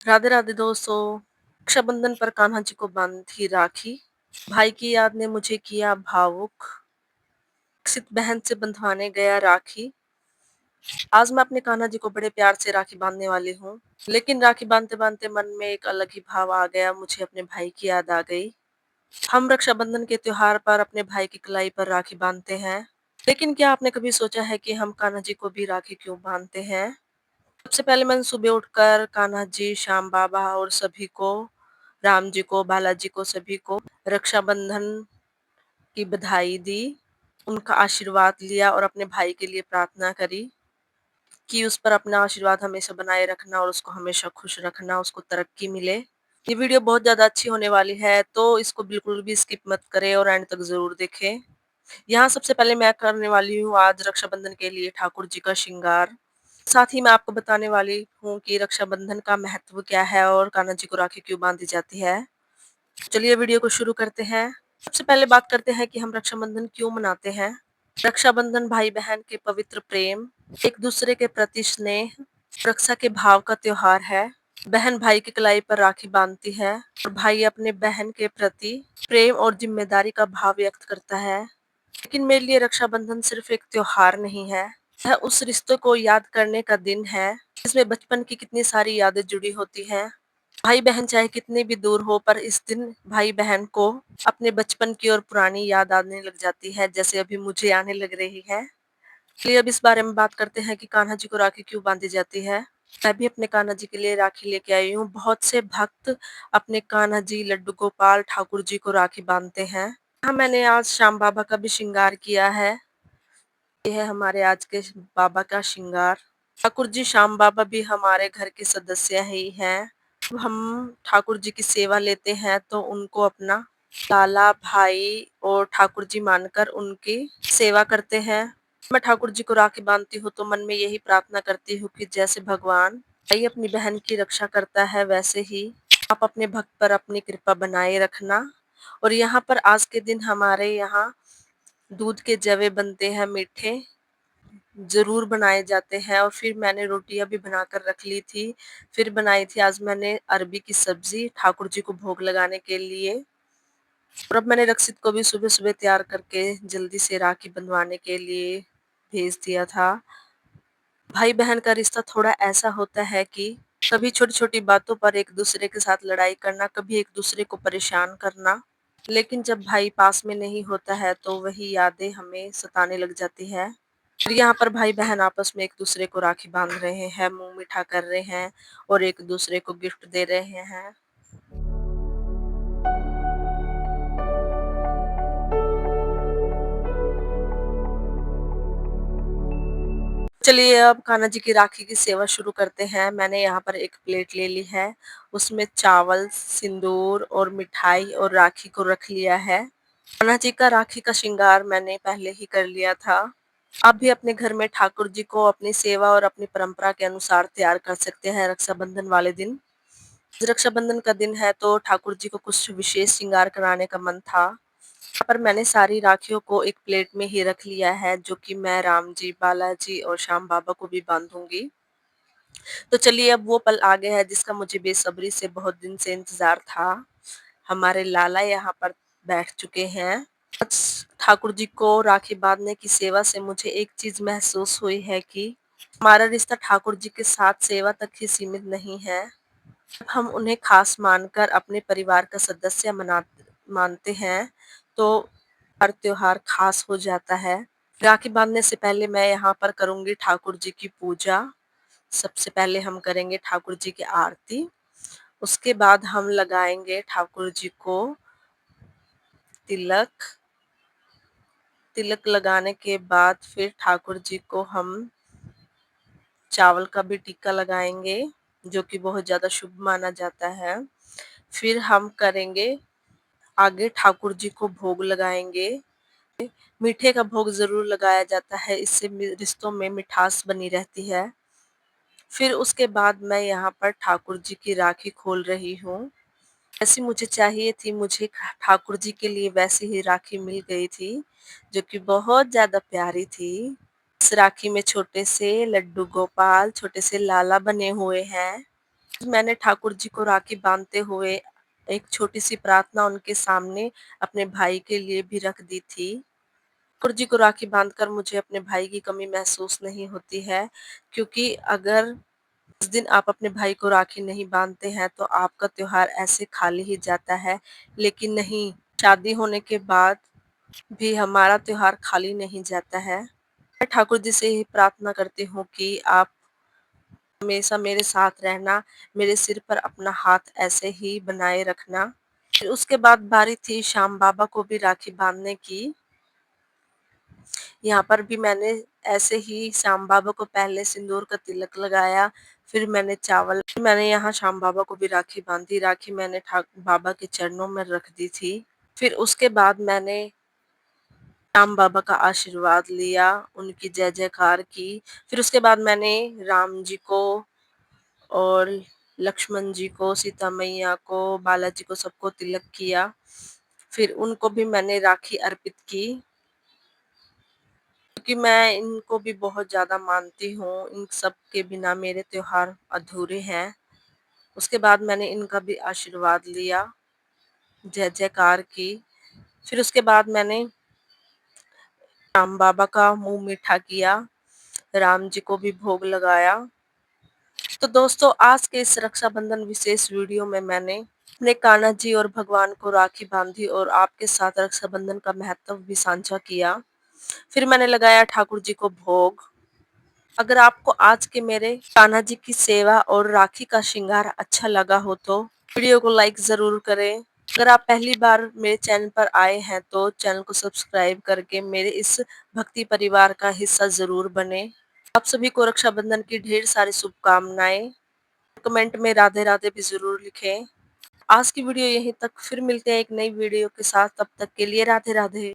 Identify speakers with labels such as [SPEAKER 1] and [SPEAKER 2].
[SPEAKER 1] राधे राधे दोस्तों। रक्षाबंधन पर कान्हा जी को बांधी राखी। भाई की याद ने मुझे किया भावुक। रक्षित बहन से बंधवाने गया राखी। आज मैं अपने कान्हा जी को बड़े प्यार से राखी बांधने वाली हूँ। लेकिन राखी बांधते बांधते मन में एक अलग ही भाव आ गया। मुझे अपने भाई की याद आ गई। हम रक्षाबंधन के त्योहार पर अपने भाई की कलाई पर राखी बांधते हैं। लेकिन क्या आपने कभी सोचा है कि हम कान्हा जी को भी राखी क्यों बांधते हैं? सबसे पहले मैंने सुबह उठकर कान्हा जी, श्याम बाबा और सभी को, राम जी को, बालाजी को, सभी को रक्षाबंधन की बधाई दी। उनका आशीर्वाद लिया और अपने भाई के लिए प्रार्थना करी कि उस पर अपना आशीर्वाद हमेशा बनाए रखना और उसको हमेशा खुश रखना, उसको तरक्की मिले। ये वीडियो बहुत ज़्यादा अच्छी होने वाली है, तो इसको बिल्कुल भी स्किप मत करें और एंड तक ज़रूर देखें। यहाँ सबसे पहले मैं करने वाली हूँ आज रक्षाबंधन के लिए ठाकुर जी का श्रृंगार। साथ ही मैं आपको बताने वाली हूँ कि रक्षाबंधन का महत्व क्या है और कान्हा जी को राखी क्यों बांधी जाती है। चलिए वीडियो को शुरू करते हैं। सबसे पहले बात करते हैं कि हम रक्षाबंधन क्यों मनाते हैं। रक्षाबंधन भाई बहन के पवित्र प्रेम, एक दूसरे के प्रति स्नेह, रक्षा के भाव का त्योहार है। बहन भाई की कलाई पर राखी बांधती है और भाई अपने बहन के प्रति प्रेम और जिम्मेदारी का भाव व्यक्त करता है। लेकिन मेरे लिए रक्षाबंधन सिर्फ एक त्योहार नहीं है, यह उस रिश्ते को याद करने का दिन है जिसमें बचपन की कितनी सारी यादें जुड़ी होती हैं। भाई बहन चाहे कितने भी दूर हो, पर इस दिन भाई बहन को अपने बचपन की और पुरानी याद आने लग जाती है, जैसे अभी मुझे आने लग रही है। चलिए अब इस बारे में बात करते हैं कि कान्हा जी को राखी क्यों बांधी जाती है। मैं भी अपने कान्हा जी के लिए राखी लेके आई हूँ। बहुत से भक्त अपने कान्हा जी, लड्डू गोपाल, ठाकुर जी को राखी बांधते हैं। हाँ, मैंने आज श्याम बाबा का भी श्रृंगार किया है। ये है हमारे आज के बाबा का श्रृंगार। ठाकुर जी, श्याम बाबा भी हमारे घर के सदस्य ही हैं। जब हम ठाकुर जी की सेवा लेते हैं तो उनको अपना लाला, भाई और ठाकुर जी मानकर उनकी सेवा करते हैं। मैं ठाकुर जी को राखी बांधती हूँ तो मन में यही प्रार्थना करती हूँ कि जैसे भगवान भाई अपनी बहन की रक्षा करता है, वैसे ही आप अपने भक्त पर अपनी कृपा बनाए रखना। और यहाँ पर आज के दिन हमारे यहाँ दूध के जवे बनते हैं, मीठे ज़रूर बनाए जाते हैं। और फिर मैंने रोटियाँ भी बनाकर रख ली थी। फिर बनाई थी आज मैंने अरबी की सब्ज़ी ठाकुर जी को भोग लगाने के लिए। और अब मैंने रक्षित को भी सुबह-सुबह तैयार करके जल्दी से राखी बंधवाने के लिए भेज दिया था। भाई-बहन का रिश्ता थोड़ा ऐसा होता है कि कभी छोटी-छोटी बातों पर एक-दूसरे के साथ लड़ाई करना, कभी एक-दूसरे को परेशान करना। लेकिन जब भाई पास में नहीं होता है तो वही यादें हमें सताने लग जाती है। और यहाँ पर भाई-बहन आपस में एक-दूसरे को राखी बांध रहे हैं, मुँह मीठा कर रहे हैं और एक-दूसरे को गिफ्ट दे रहे हैं। चलिए अब कान्हा जी की राखी की सेवा शुरू करते हैं। मैंने यहाँ पर एक प्लेट ले ली है, उसमें चावल, सिंदूर और मिठाई और राखी को रख लिया है। कान्हा जी का राखी का श्रृंगार मैंने पहले ही कर लिया था। आप भी अपने घर में ठाकुर जी को अपनी सेवा और अपनी परंपरा के अनुसार तैयार कर सकते हैं रक्षाबंधन वाले दिन। रक्षाबंधन का दिन है तो ठाकुर जी को कुछ विशेष श्रृंगार कराने का मन था। यहाँ पर मैंने सारी राखियों को एक प्लेट में ही रख लिया है, जो कि मैं राम जी, बालाजी और श्याम बाबा को भी बांधूंगी। तो चलिए अब वो पल आ गया है जिसका मुझे बेसब्री से बहुत दिन से इंतजार था। हमारे लाला यहाँ पर बैठ चुके हैं। आज ठाकुर जी को राखी बांधने की सेवा से मुझे एक चीज महसूस हुई है कि हमारा रिश्ता ठाकुर जी के साथ सेवा तक ही सीमित नहीं है। जब हम उन्हें खास मानकर अपने परिवार का सदस्य मानते हैं तो हर त्योहार खास हो जाता है। राखी बांधने से पहले मैं यहाँ पर करूंगी ठाकुर जी की पूजा। सबसे पहले हम करेंगे ठाकुर जी की आरती। उसके बाद हम लगाएंगे ठाकुर जी को तिलक। तिलक लगाने के बाद फिर ठाकुर जी को हम चावल का भी टिक्का लगाएंगे, जो कि बहुत ज़्यादा शुभ माना जाता है। फिर हम करेंगे आगे ठाकुर जी को भोग लगाएंगे। मीठे का भोग ज़रूर लगाया जाता है, इससे रिश्तों में मिठास बनी रहती है। फिर उसके बाद मैं यहाँ पर ठाकुर जी की राखी खोल रही हूँ। ऐसी मुझे चाहिए थी, मुझे ठाकुर जी के लिए वैसी ही राखी मिल गई थी, जो कि बहुत ज़्यादा प्यारी थी। इस राखी में छोटे से लड्डू गोपाल, छोटे से लाला बने हुए हैं। मैंने ठाकुर जी को राखी बांधते हुए एक छोटी-सी प्रार्थना उनके सामने अपने भाई के लिए भी रख दी थी। ठाकुर जी को राखी बांधकर मुझे अपने भाई की कमी महसूस नहीं होती है, क्योंकि अगर उस दिन आप अपने भाई को राखी नहीं बांधते हैं तो आपका त्योहार ऐसे खाली ही जाता है। लेकिन नहीं, शादी होने के बाद भी हमारा त्योहार खाली नहीं जाता है। मैं ठाकुर जी से यही प्रार्थना करती हूँ कि आप हमेशा मेरे साथ रहना, मेरे सिर पर अपना हाथ ऐसे ही बनाए रखना। फिर उसके बाद बारी थी श्याम बाबा को भी राखी बांधने की। यहाँ पर भी मैंने ऐसे ही श्याम बाबा को पहले सिंदूर का तिलक लगाया, फिर मैंने यहाँ श्याम बाबा को भी राखी बांधी। राखी मैंने ठाक बाबा के चरणों में रख दी थी। फिर उसके बाद मैंने श्याम बाबा का आशीर्वाद लिया, उनकी जय-जयकार की। फिर उसके बाद मैंने राम जी को और लक्ष्मण जी को, सीता मैया को, बालाजी को सबको तिलक किया। फिर उनको भी मैंने राखी अर्पित की, क्योंकि मैं इनको भी बहुत ज़्यादा मानती हूँ। इन सब के बिना मेरे त्योहार अधूरे हैं। उसके बाद मैंने इनका भी आशीर्वाद लिया, जय-जयकार की। फिर उसके बाद मैंने राम बाबा का मुँह मीठा किया, राम जी को भी भोग लगाया। तो दोस्तों, आज के इस रक्षाबंधन विशेष वीडियो में मैंने अपने कान्हा जी और भगवान को राखी बांधी और आपके साथ रक्षाबंधन का महत्व भी साझा किया। फिर मैंने लगाया ठाकुर जी को भोग। अगर आपको आज के मेरे कान्हा जी की सेवा और राखी का श्रृंगार अच्छा लगा हो तो वीडियो को लाइक ज़रूर करें। अगर आप पहली बार मेरे चैनल पर आए हैं तो चैनल को सब्सक्राइब करके मेरे इस भक्ति परिवार का हिस्सा ज़रूर बनें। आप सभी को रक्षाबंधन की ढेर सारी शुभकामनाएँ। कमेंट में राधे राधे भी ज़रूर लिखें। आज की वीडियो यहीं तक, फिर मिलते हैं एक नई वीडियो के साथ, तब तक के लिए राधे राधे।